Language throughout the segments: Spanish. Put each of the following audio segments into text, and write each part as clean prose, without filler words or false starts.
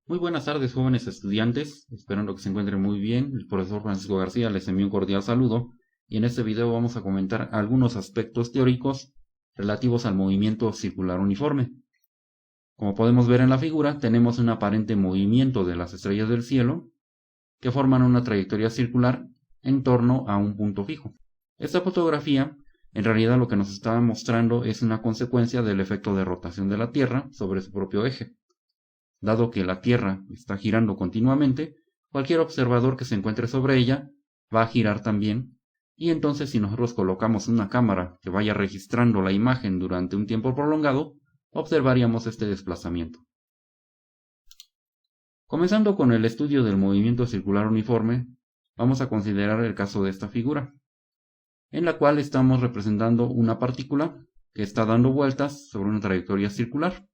Muy buenas tardes, jóvenes estudiantes, esperando que se encuentren muy bien. El profesor Francisco García les envía un cordial saludo y en este video vamos a comentar algunos aspectos teóricos relativos al movimiento circular uniforme. Como podemos ver en la figura, tenemos un aparente movimiento de las estrellas del cielo que forman una trayectoria circular en torno a un punto fijo. Esta fotografía en realidad lo que nos está mostrando es una consecuencia del efecto de rotación de la Tierra sobre su propio eje. Dado que la Tierra está girando continuamente, cualquier observador que se encuentre sobre ella va a girar también, y entonces si nosotros colocamos una cámara que vaya registrando la imagen durante un tiempo prolongado, observaríamos este desplazamiento. Comenzando con el estudio del movimiento circular uniforme, vamos a considerar el caso de esta figura, en la cual estamos representando una partícula que está dando vueltas sobre una trayectoria circular.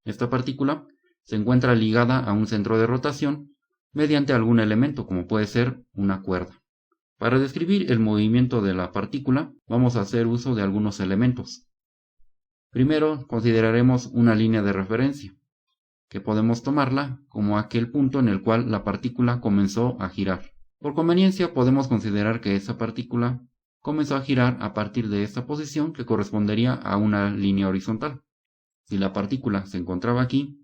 Esta partícula se encuentra ligada a un centro de rotación mediante algún elemento, como puede ser una cuerda. Para describir el movimiento de la partícula, vamos a hacer uso de algunos elementos. Primero, consideraremos una línea de referencia, que podemos tomarla como aquel punto en el cual la partícula comenzó a girar. Por conveniencia, podemos considerar que esa partícula comenzó a girar a partir de esta posición que correspondería a una línea horizontal. Si la partícula se encontraba aquí,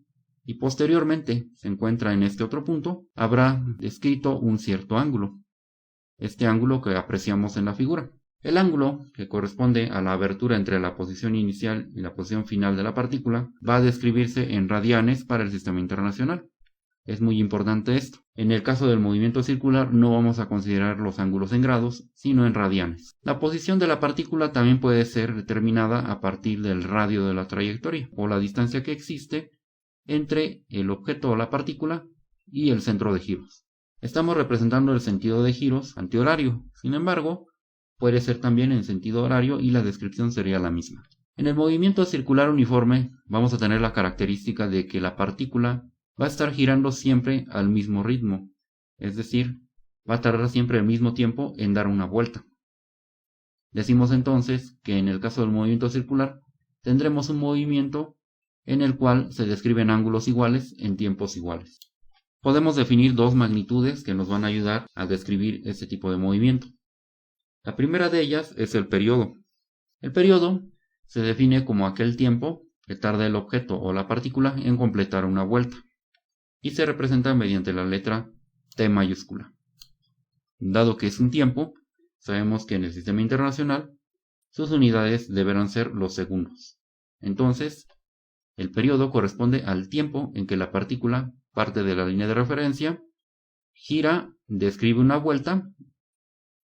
y posteriormente se encuentra en este otro punto, habrá descrito un cierto ángulo. Este ángulo que apreciamos en la figura. El ángulo, que corresponde a la abertura entre la posición inicial y la posición final de la partícula, va a describirse en radianes para el sistema internacional. Es muy importante esto. En el caso del movimiento circular no vamos a considerar los ángulos en grados, sino en radianes. La posición de la partícula también puede ser determinada a partir del radio de la trayectoria, o la distancia que existe entre el objeto o la partícula y el centro de giros. Estamos representando el sentido de giros antihorario, sin embargo, puede ser también en sentido horario y la descripción sería la misma. En el movimiento circular uniforme vamos a tener la característica de que la partícula va a estar girando siempre al mismo ritmo, es decir, va a tardar siempre el mismo tiempo en dar una vuelta. Decimos entonces que en el caso del movimiento circular tendremos un movimiento en el cual se describen ángulos iguales en tiempos iguales. Podemos definir dos magnitudes que nos van a ayudar a describir este tipo de movimiento. La primera de ellas es el periodo. El periodo se define como aquel tiempo que tarda el objeto o la partícula en completar una vuelta, y se representa mediante la letra T mayúscula. Dado que es un tiempo, sabemos que en el sistema internacional sus unidades deberán ser los segundos. Entonces, el periodo corresponde al tiempo en que la partícula parte de la línea de referencia, gira, describe una vuelta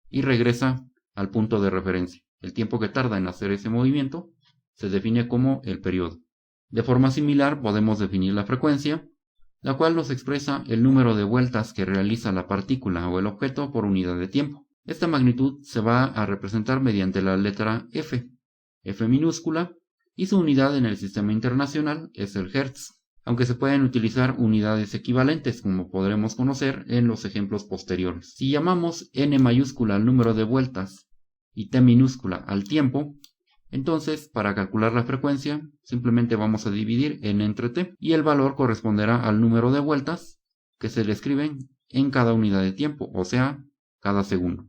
y regresa al punto de referencia. El tiempo que tarda en hacer ese movimiento se define como el periodo. De forma similar podemos definir la frecuencia, la cual nos expresa el número de vueltas que realiza la partícula o el objeto por unidad de tiempo. Esta magnitud se va a representar mediante la letra F minúscula, y su unidad en el sistema internacional es el Hertz, aunque se pueden utilizar unidades equivalentes como podremos conocer en los ejemplos posteriores. Si llamamos n mayúscula al número de vueltas y t minúscula al tiempo, entonces para calcular la frecuencia simplemente vamos a dividir n entre t y el valor corresponderá al número de vueltas que se le escriben en cada unidad de tiempo, o sea, cada segundo.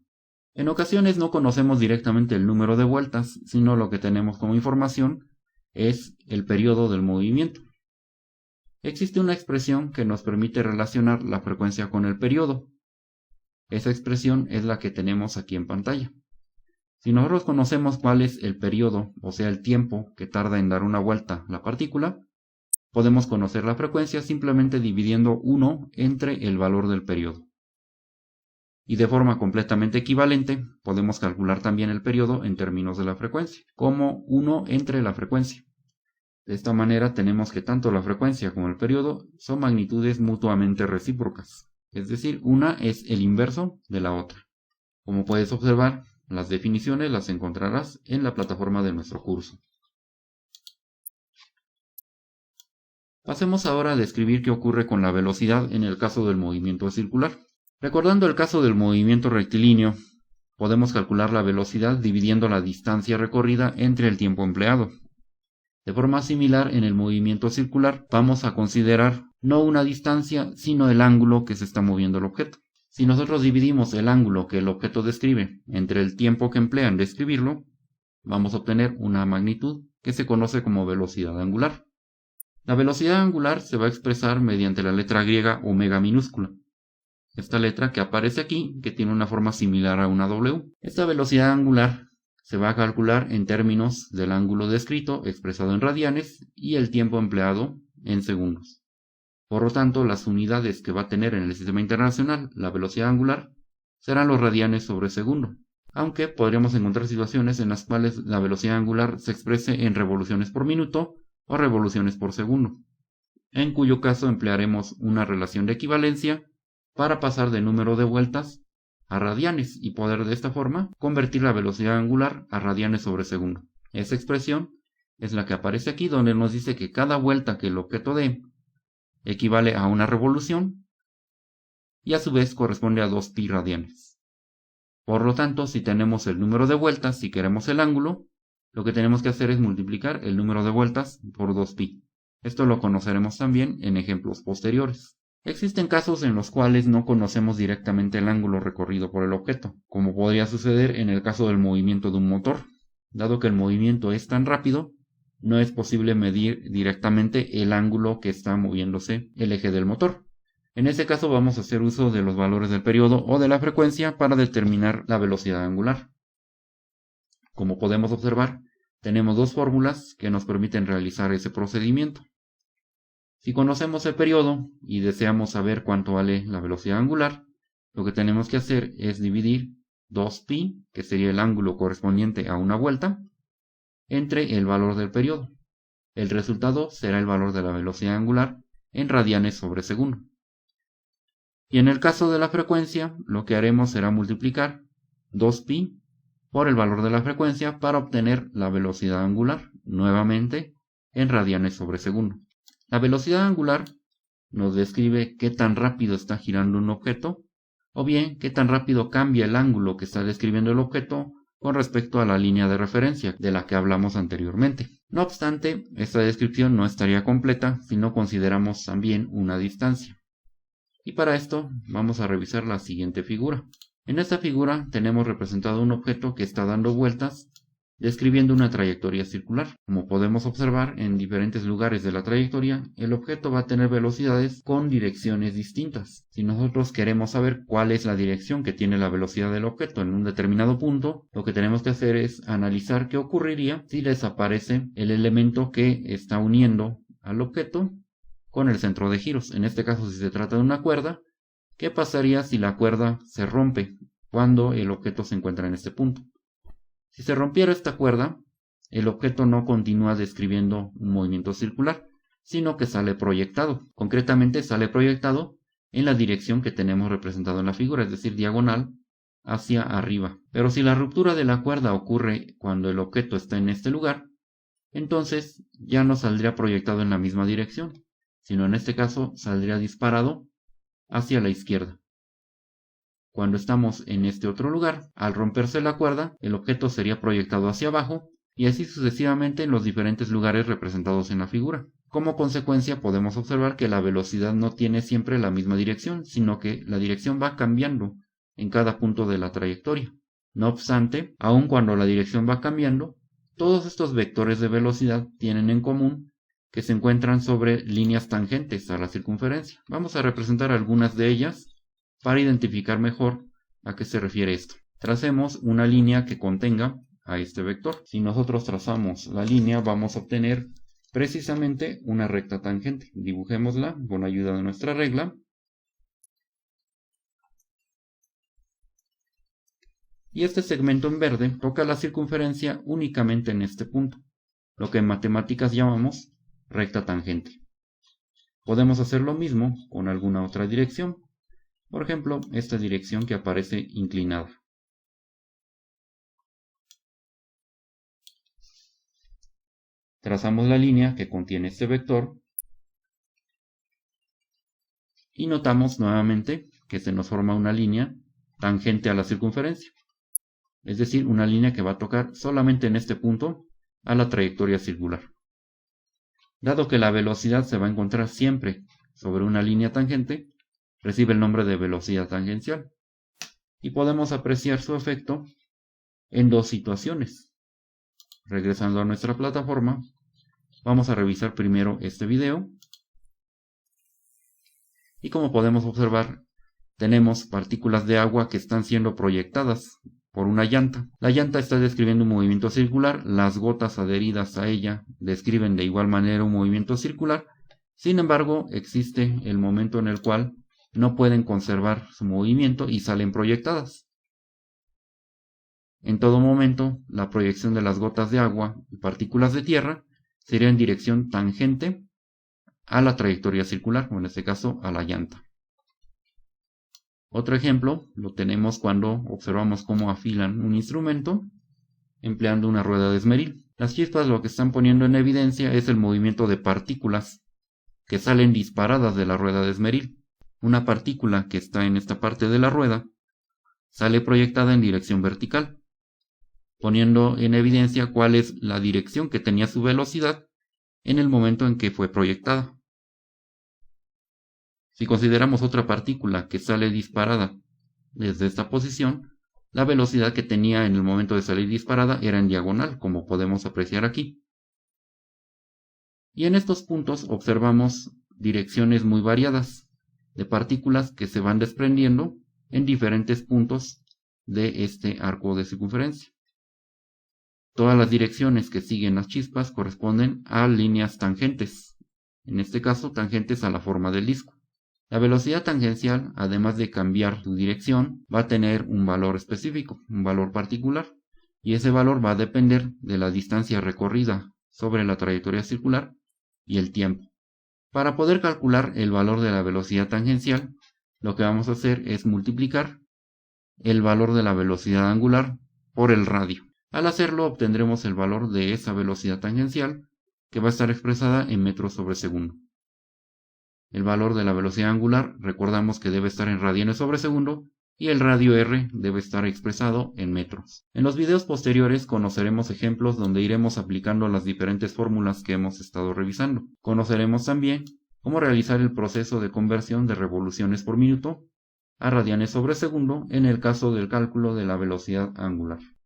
En ocasiones no conocemos directamente el número de vueltas, sino lo que tenemos como información es el periodo del movimiento. Existe una expresión que nos permite relacionar la frecuencia con el periodo. Esa expresión es la que tenemos aquí en pantalla. Si nosotros conocemos cuál es el periodo, o sea el tiempo que tarda en dar una vuelta la partícula, podemos conocer la frecuencia simplemente dividiendo 1 entre el valor del periodo. Y de forma completamente equivalente, podemos calcular también el periodo en términos de la frecuencia, como 1 entre la frecuencia. De esta manera tenemos que tanto la frecuencia como el periodo son magnitudes mutuamente recíprocas, es decir, una es el inverso de la otra. Como puedes observar, las definiciones las encontrarás en la plataforma de nuestro curso. Pasemos ahora a describir qué ocurre con la velocidad en el caso del movimiento circular. Recordando el caso del movimiento rectilíneo, podemos calcular la velocidad dividiendo la distancia recorrida entre el tiempo empleado. De forma similar, en el movimiento circular vamos a considerar no una distancia, sino el ángulo que se está moviendo el objeto. Si nosotros dividimos el ángulo que el objeto describe entre el tiempo que emplea en describirlo, vamos a obtener una magnitud que se conoce como velocidad angular. La velocidad angular se va a expresar mediante la letra griega omega minúscula. Esta letra que aparece aquí, que tiene una forma similar a una W. Esta velocidad angular se va a calcular en términos del ángulo descrito expresado en radianes y el tiempo empleado en segundos. Por lo tanto, las unidades que va a tener en el sistema internacional la velocidad angular serán los radianes sobre segundo, aunque podríamos encontrar situaciones en las cuales la velocidad angular se exprese en revoluciones por minuto o revoluciones por segundo, en cuyo caso emplearemos una relación de equivalencia para pasar de número de vueltas a radianes y poder de esta forma convertir la velocidad angular a radianes sobre segundo. Esa expresión es la que aparece aquí, donde nos dice que cada vuelta que el objeto dé equivale a una revolución y a su vez corresponde a 2pi radianes. Por lo tanto, si tenemos el número de vueltas, si queremos el ángulo, lo que tenemos que hacer es multiplicar el número de vueltas por 2pi. Esto lo conoceremos también en ejemplos posteriores. Existen casos en los cuales no conocemos directamente el ángulo recorrido por el objeto, como podría suceder en el caso del movimiento de un motor. Dado que el movimiento es tan rápido, no es posible medir directamente el ángulo que está moviéndose el eje del motor. En ese caso vamos a hacer uso de los valores del periodo o de la frecuencia para determinar la velocidad angular. Como podemos observar, tenemos dos fórmulas que nos permiten realizar ese procedimiento. Si conocemos el periodo y deseamos saber cuánto vale la velocidad angular, lo que tenemos que hacer es dividir 2pi, que sería el ángulo correspondiente a una vuelta, entre el valor del periodo. El resultado será el valor de la velocidad angular en radianes sobre segundo. Y en el caso de la frecuencia, lo que haremos será multiplicar 2pi por el valor de la frecuencia para obtener la velocidad angular, nuevamente en radianes sobre segundo. La velocidad angular nos describe qué tan rápido está girando un objeto, o bien qué tan rápido cambia el ángulo que está describiendo el objeto con respecto a la línea de referencia de la que hablamos anteriormente. No obstante, esta descripción no estaría completa si no consideramos también una distancia. Y para esto vamos a revisar la siguiente figura. En esta figura tenemos representado un objeto que está dando vueltas describiendo una trayectoria circular. Como podemos observar, en diferentes lugares de la trayectoria, el objeto va a tener velocidades con direcciones distintas. Si nosotros queremos saber cuál es la dirección que tiene la velocidad del objeto en un determinado punto, lo que tenemos que hacer es analizar qué ocurriría si desaparece el elemento que está uniendo al objeto con el centro de giros. En este caso, si se trata de una cuerda, ¿qué pasaría si la cuerda se rompe cuando el objeto se encuentra en este punto? Si se rompiera esta cuerda, el objeto no continúa describiendo un movimiento circular, sino que sale proyectado. Concretamente sale proyectado en la dirección que tenemos representado en la figura, es decir, diagonal hacia arriba. Pero si la ruptura de la cuerda ocurre cuando el objeto está en este lugar, entonces ya no saldría proyectado en la misma dirección, sino en este caso saldría disparado hacia la izquierda. Cuando estamos en este otro lugar, al romperse la cuerda, el objeto sería proyectado hacia abajo y así sucesivamente en los diferentes lugares representados en la figura. Como consecuencia podemos observar que la velocidad no tiene siempre la misma dirección, sino que la dirección va cambiando en cada punto de la trayectoria. No obstante, aun cuando la dirección va cambiando, todos estos vectores de velocidad tienen en común que se encuentran sobre líneas tangentes a la circunferencia. Vamos a representar algunas de ellas para identificar mejor a qué se refiere esto. Tracemos una línea que contenga a este vector. Si nosotros trazamos la línea, vamos a obtener precisamente una recta tangente. Dibujémosla con ayuda de nuestra regla. Y este segmento en verde toca la circunferencia únicamente en este punto, lo que en matemáticas llamamos recta tangente. Podemos hacer lo mismo con alguna otra dirección. Por ejemplo, esta dirección que aparece inclinada. Trazamos la línea que contiene este vector y notamos nuevamente que se nos forma una línea tangente a la circunferencia. Es decir, una línea que va a tocar solamente en este punto a la trayectoria circular. Dado que la velocidad se va a encontrar siempre sobre una línea tangente, recibe el nombre de velocidad tangencial. Y podemos apreciar su efecto en dos situaciones. Regresando a nuestra plataforma, vamos a revisar primero este video. Y como podemos observar, tenemos partículas de agua que están siendo proyectadas por una llanta. La llanta está describiendo un movimiento circular, las gotas adheridas a ella describen de igual manera un movimiento circular. Sin embargo, existe el momento en el cual no pueden conservar su movimiento y salen proyectadas. En todo momento, la proyección de las gotas de agua y partículas de tierra sería en dirección tangente a la trayectoria circular, o en este caso a la llanta. Otro ejemplo lo tenemos cuando observamos cómo afilan un instrumento empleando una rueda de esmeril. Las chispas lo que están poniendo en evidencia es el movimiento de partículas que salen disparadas de la rueda de esmeril. Una partícula que está en esta parte de la rueda sale proyectada en dirección vertical, poniendo en evidencia cuál es la dirección que tenía su velocidad en el momento en que fue proyectada. Si consideramos otra partícula que sale disparada desde esta posición, la velocidad que tenía en el momento de salir disparada era en diagonal, como podemos apreciar aquí. Y en estos puntos observamos direcciones muy variadas de partículas que se van desprendiendo en diferentes puntos de este arco de circunferencia. Todas las direcciones que siguen las chispas corresponden a líneas tangentes, en este caso tangentes a la forma del disco. La velocidad tangencial, además de cambiar su dirección, va a tener un valor específico, un valor particular, y ese valor va a depender de la distancia recorrida sobre la trayectoria circular y el tiempo. Para poder calcular el valor de la velocidad tangencial, lo que vamos a hacer es multiplicar el valor de la velocidad angular por el radio. Al hacerlo obtendremos el valor de esa velocidad tangencial, que va a estar expresada en metros sobre segundo. El valor de la velocidad angular recordamos que debe estar en radianes sobre segundo y el radio R debe estar expresado en metros. En los videos posteriores conoceremos ejemplos donde iremos aplicando las diferentes fórmulas que hemos estado revisando. Conoceremos también cómo realizar el proceso de conversión de revoluciones por minuto a radianes sobre segundo en el caso del cálculo de la velocidad angular.